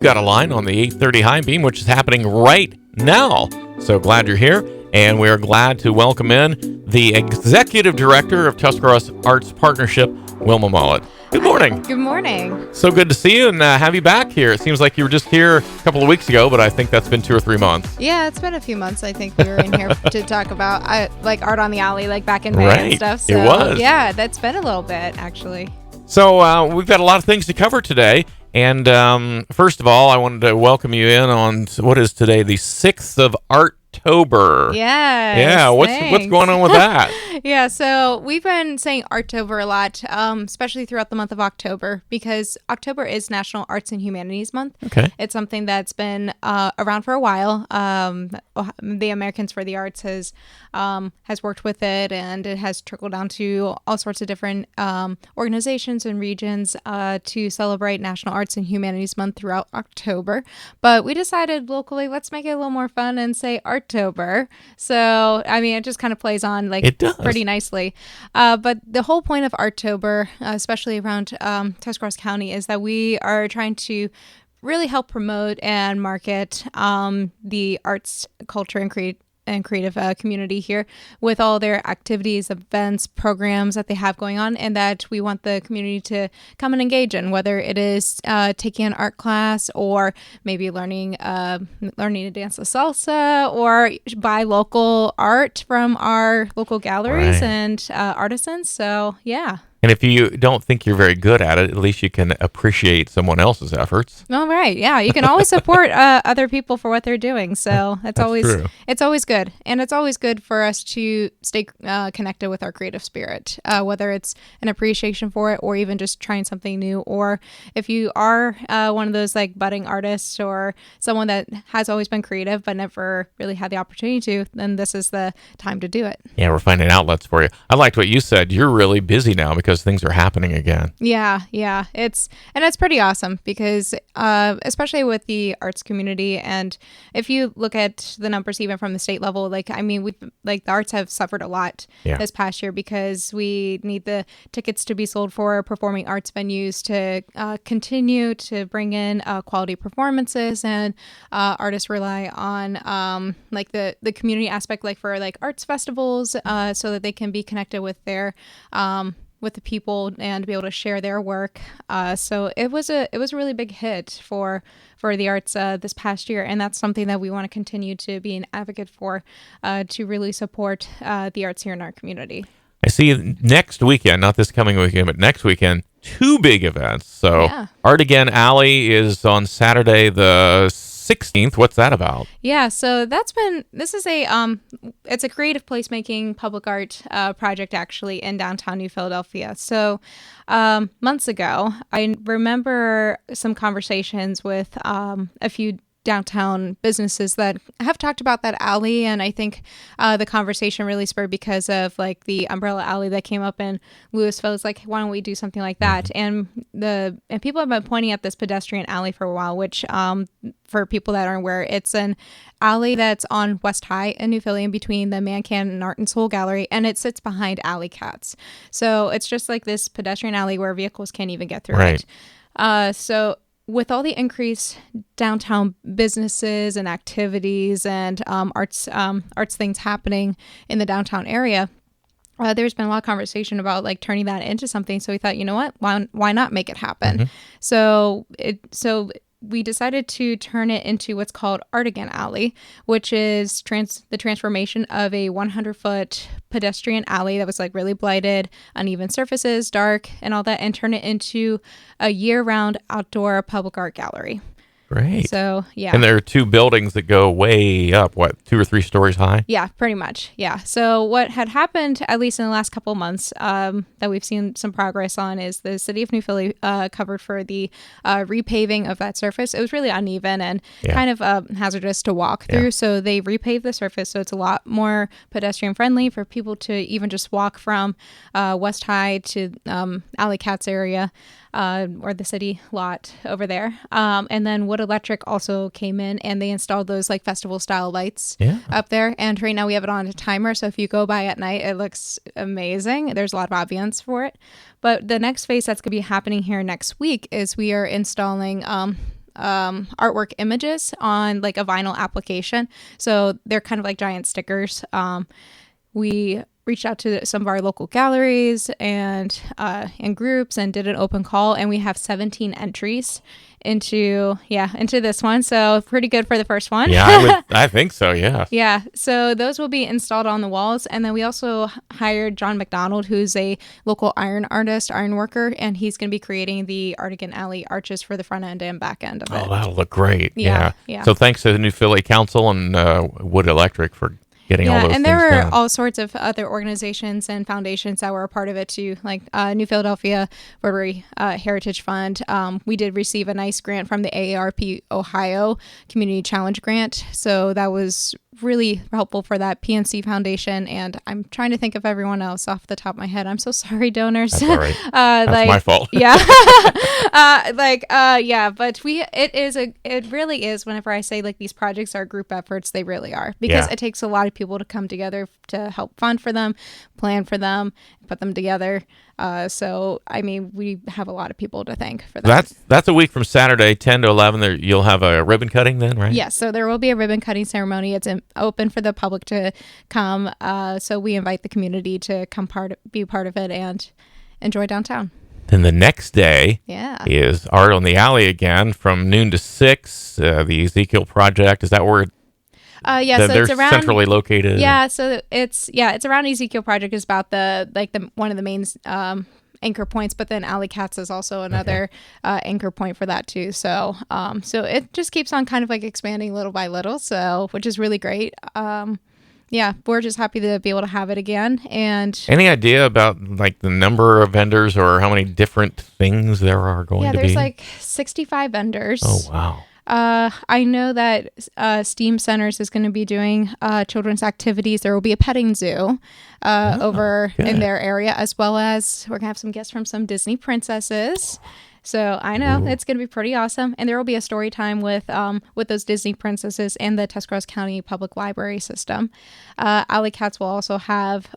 Got a line on the 8:30 high beam, which is happening right now. So glad you're here, and we are glad to welcome in the Executive Director of Tuscarawas Arts Partnership, Wilma Mullet. Good morning. Good morning. So good to see you and have you back here. It seems like you were just here a couple of weeks ago, but I think that's been 2 or 3 months. Yeah, it's been a few months. I think we were in here to talk about like art on the alley, like back in May and stuff. So, it was. Yeah, that's been a little bit actually. So we've got a lot of things to cover today. And first of all, I wanted to welcome you in on what is today, the 6th of October. Yes, yeah. What's going on with that? Yeah, so we've been saying Arttober a lot, especially throughout the month of October, because October is National Arts and Humanities Month. Okay. It's something that's been around for a while. The Americans for the Arts has worked with it, and it has trickled down to all sorts of different organizations and regions to celebrate National Arts and Humanities Month throughout October. But we decided locally, let's make it a little more fun and say Arttober. So, I mean, it just kind of plays on like it does. Pretty nicely. But the whole point of Arttober, especially around Tuscarawas County, is that we are trying to really help promote and market the arts, culture, and creative community here with all their activities, events, programs that they have going on, and that we want the community to come and engage in, whether it is taking an art class or maybe learning to dance the salsa or buy local art from our local galleries and artisans. So, yeah. And if you don't think you're very good at it, at least you can appreciate someone else's efforts. All right. Yeah. You can always support other people for what they're doing. So that's always true. It's always good. And it's always good for us to stay connected with our creative spirit, whether it's an appreciation for it or even just trying something new. Or if you are one of those like budding artists or someone that has always been creative but never really had the opportunity to, then this is the time to do it. Yeah, we're finding outlets for you. I liked what you said. You're really busy now because things are happening again. Yeah. It's pretty awesome because especially with the arts community, and if you look at the numbers even from the state level, like I mean, the arts have suffered a lot this past year because we need the tickets to be sold for performing arts venues to continue to bring in quality performances, and artists rely on like the community aspect, like for like arts festivals, so that they can be connected with their with the people and be able to share their work. So it was a really big hit for the arts this past year, and that's something that we want to continue to be an advocate for, to really support the arts here in our community. I see next weekend, not this coming weekend, but next weekend, 2 big events. So Art Again Alley is on Saturday the 16th. What's that about? Yeah, so this is it's a creative placemaking public art project actually in downtown New Philadelphia. So months ago, I remember some conversations with a few downtown businesses that have talked about that alley, and I think the conversation really spurred because of like the umbrella alley that came up in Louisville. It's like, why don't we do something like that? And people have been pointing at this pedestrian alley for a while, which for people that aren't aware, it's an alley that's on West High in New Philly in between the Man Can and Art and Soul Gallery, and it sits behind Alley Cats. So it's just like this pedestrian alley where vehicles can't even get through it. So with all the increased downtown businesses and activities and arts things happening in the downtown area, there's been a lot of conversation about like turning that into something. So we thought, you know what, why not make it happen? So we decided to turn it into what's called Art Again Alley, which is the transformation of a 100-foot pedestrian alley that was like really blighted, uneven surfaces, dark, and all that, and turn it into a year-round outdoor public art gallery. Great. So, yeah. And there are 2 buildings that go way up, 2 or 3 stories high? Yeah, pretty much. Yeah. So what had happened, at least in the last couple of months, that we've seen some progress on is the city of New Philly covered for the repaving of that surface. It was really uneven and kind of hazardous to walk through. So they repaved the surface so it's a lot more pedestrian friendly for people to even just walk from West High to Alley Cats area. Or the city lot over there. And then Wood Electric also came in and they installed those like festival style lights up there. And right now we have it on a timer. So if you go by at night, it looks amazing. There's a lot of ambience for it. But the next phase that's going to be happening here next week is we are installing artwork images on like a vinyl application. So they're kind of like giant stickers. We reached out to some of our local galleries and groups and did an open call, and we have 17 entries into this one. So pretty good for the first one. Yeah, I think so. Yeah. Yeah. So those will be installed on the walls. And then we also hired John McDonald, who's a local iron artist, iron worker, and he's going to be creating the Artigan Alley arches for the front end and back end of it. Oh, that'll look great. Yeah. So thanks to the New Philly Council and Wood Electric for getting all those things done. And there were all sorts of other organizations and foundations that were a part of it too, like New Philadelphia Rotary Heritage Fund. We did receive a nice grant from the AARP Ohio Community Challenge Grant, so that was really helpful for that PNC Foundation. And I'm trying to think of everyone else off the top of my head. I'm so sorry, donors. That's all right. That's my fault. Yeah. But it really is, whenever I say like these projects are group efforts, they really are, because it takes a lot of people to come together to help fund for them, plan for them, put them together. So, I mean, we have a lot of people to thank for that. That's a week from Saturday, 10 to 11. There, you'll have a ribbon cutting then, right? Yes. So there will be a ribbon cutting ceremony. It's open for the public to come. So we invite the community to come be part of it and enjoy downtown. Then the next day is Art on the Alley again from noon to 6. The Ezekiel Project, is that where so they're it's around, centrally located? Yeah, so it's around Ezekiel Project is about the one of the main anchor points, but then Alley Cats is also another anchor point for that too. So it just keeps on kind of like expanding little by little, so which is really great. We're just happy to be able to have it again. And any idea about like the number of vendors or how many different things there are going to be? Yeah, there's like 65 vendors. Oh, wow. I know that STEAM Centers is going to be doing children's activities. There will be a petting zoo over in their area, as well as we're going to have some guests from some Disney princesses. So I know it's going to be pretty awesome. And there will be a story time with those Disney princesses and the Tuscarawas County Public Library System. Alley Cats will also have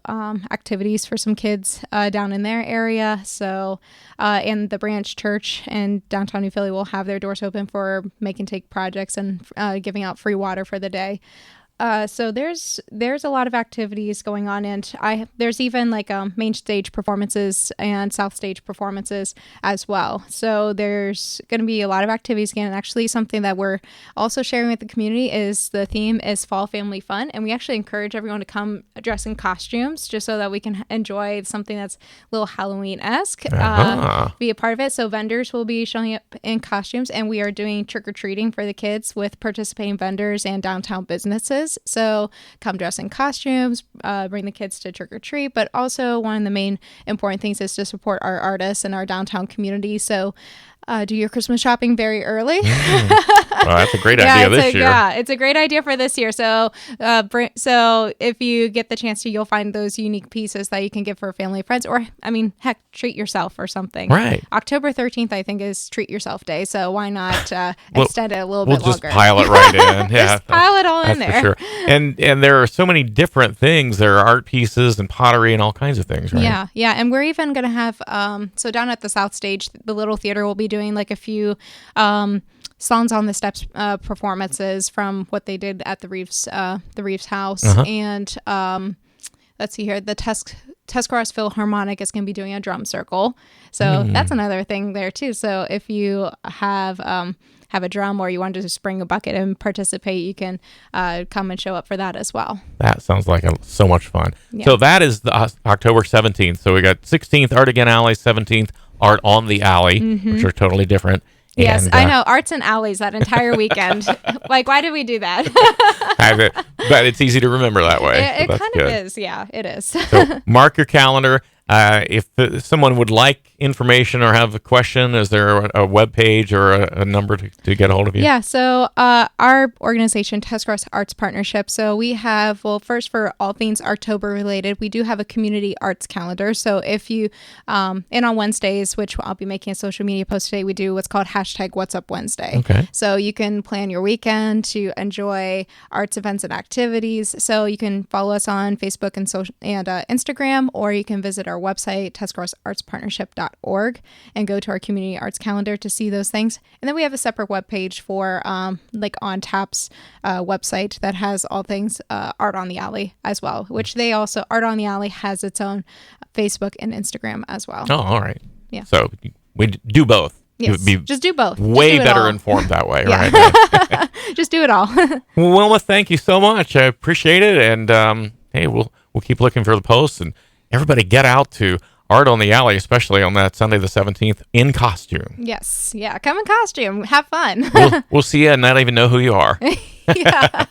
activities for some kids down in their area. So, and the Branch Church in downtown New Philly will have their doors open for make and take projects and giving out free water for the day. So there's a lot of activities going on, and there's even like main stage performances and south stage performances as well. So there's going to be a lot of activities again. And actually, something that we're also sharing with the community is the theme is Fall Family Fun, and we actually encourage everyone to come dress in costumes just so that we can enjoy something that's a little Halloween-esque, be a part of it. So vendors will be showing up in costumes, and we are doing trick or treating for the kids with participating vendors and downtown businesses. So come dress in costumes, bring the kids to trick or treat. But also one of the main important things is to support our artists and our downtown community. So do your Christmas shopping very early. Well, that's a great idea this year. Yeah, it's a great idea for this year. So if you get the chance to, you'll find those unique pieces that you can give for family and friends, or, I mean, heck, treat yourself or something. Right. October 13th, I think, is Treat Yourself Day. So why not extend it a little bit longer? We'll just pile it right in. Yeah, just pile it all in there. For sure. And there are so many different things. There are art pieces and pottery and all kinds of things, right? Yeah. And we're even going to have, so down at the South Stage, the Little Theater will be doing like a few Songs on the Steps performances from what they did at the Reeves house. And let's see here, the Tuscarawas Philharmonic is going to be doing a drum circle. So that's another thing there too. So if you have a drum or you want to just bring a bucket and participate, you can come and show up for that as well. That sounds like so much fun. Yeah. So that is the October 17th. So we got 16th Artigan Alley, 17th Art on the Alley, which are totally different. Yes, I know. Arts and alleys that entire weekend. Like, why did we do that? But it's easy to remember that way. It kind of is. Yeah, it is. So mark your calendar. If someone would like information or have a question, is there a web page or a number to get a hold of you? Yeah, so our organization, Tuscarawas Arts Partnership, so we have, first for all things Arttober related, we do have a community arts calendar. So if you, and on Wednesdays, which I'll be making a social media post today, we do what's called #What'sUpWednesday. Okay. So you can plan your weekend to enjoy arts events and activities. So you can follow us on Facebook and Instagram, or you can visit our website, TuscaraWasArtsPartnership.com. tuscarawas.org and go to our community arts calendar to see those things. And then we have a separate webpage for like On Tap's website that has all things Art on the Alley as well, which they also, Art on the Alley has its own Facebook and Instagram as well. Oh, all right. Yeah. So we do both. Yes. Just do both. Way do better all. informed that way, Yeah. right? Just do it all. Well, Wilma, thank you so much. I appreciate it. And hey, we'll keep looking for the posts. And everybody get out to Art on the Alley, especially on that Sunday the 17th, in costume. Yes. Yeah. Come in costume. Have fun. We'll see you and not even know who you are. Yeah.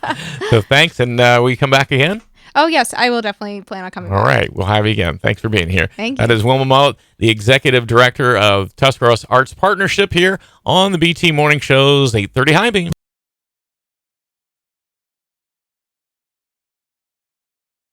So thanks. And will you come back again? Oh, yes. I will definitely plan on coming All back. right. We'll have you again. Thanks for being here. Thank you. That is Wilma Mullet, the Executive Director of Tuscarawas Arts Partnership here on the BT Morning Show's 8:30 High Beam.